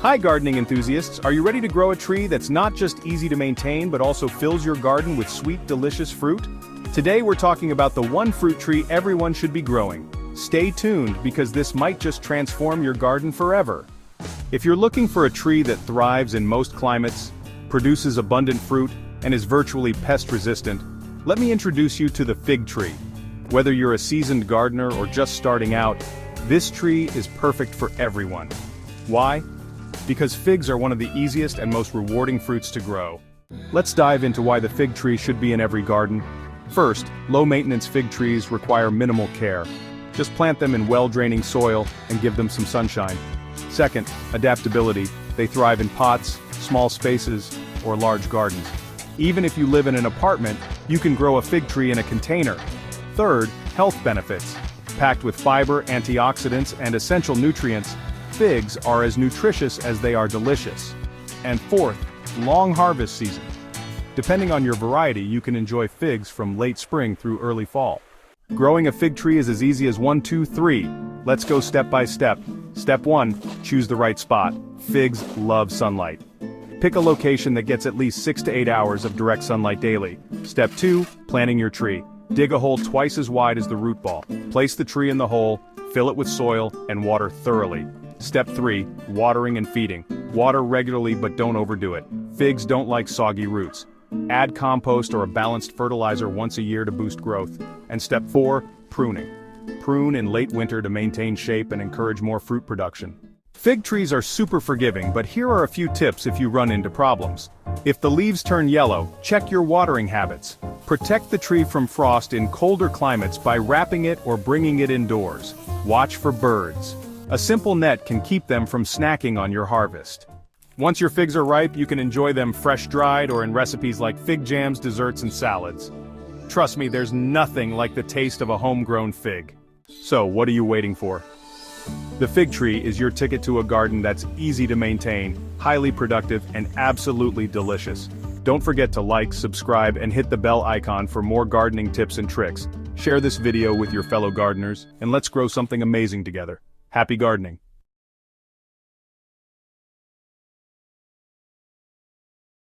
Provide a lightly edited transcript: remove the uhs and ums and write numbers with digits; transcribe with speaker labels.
Speaker 1: Hi gardening enthusiasts, are you ready to grow a tree that's not just easy to maintain but also fills your garden with sweet, delicious fruit? Today we're talking about the one fruit tree everyone should be growing. Stay tuned because this might just transform your garden forever. If you're looking for a tree that thrives in most climates, produces abundant fruit, and is virtually pest-resistant, let me introduce you to the fig tree. Whether you're a seasoned gardener or just starting out, this tree is perfect for everyone. Why? Because figs are one of the easiest and most rewarding fruits to grow. Let's dive into why the fig tree should be in every garden. First, low-maintenance fig trees require minimal care. Just plant them in well-draining soil and give them some sunshine. Second, adaptability. They thrive in pots, small spaces, or large gardens. Even if you live in an apartment, you can grow a fig tree in a container. Third, health benefits. Packed with fiber, antioxidants, and essential nutrients, figs are as nutritious as they are delicious. And fourth, long harvest season. Depending on your variety, you can enjoy figs from late spring through early fall. Growing a fig tree is as easy as 1, 2, 3. Let's go step by step. Step 1, choose the right spot. Figs love sunlight. Pick a location that gets at least 6 to 8 hours of direct sunlight daily. Step 2, planting your tree. Dig a hole twice as wide as the root ball. Place the tree in the hole, fill it with soil, and water thoroughly. Step 3, watering and feeding. Water regularly but don't overdo it. Figs don't like soggy roots. Add compost or a balanced fertilizer once a year to boost growth. And step 4, pruning. Prune in late winter to maintain shape and encourage more fruit production. Fig trees are super forgiving, but here are a few tips if you run into problems. If the leaves turn yellow, check your watering habits. Protect the tree from frost in colder climates by wrapping it or bringing it indoors. Watch for birds. A simple net can keep them from snacking on your harvest. Once your figs are ripe, you can enjoy them fresh dried or in recipes like fig jams, desserts, and salads. Trust me, there's nothing like the taste of a homegrown fig. So, what are you waiting for? The fig tree is your ticket to a garden that's easy to maintain, highly productive, and absolutely delicious. Don't forget to like, subscribe, and hit the bell icon for more gardening tips and tricks. Share this video with your fellow gardeners, and let's grow something amazing together. Happy gardening!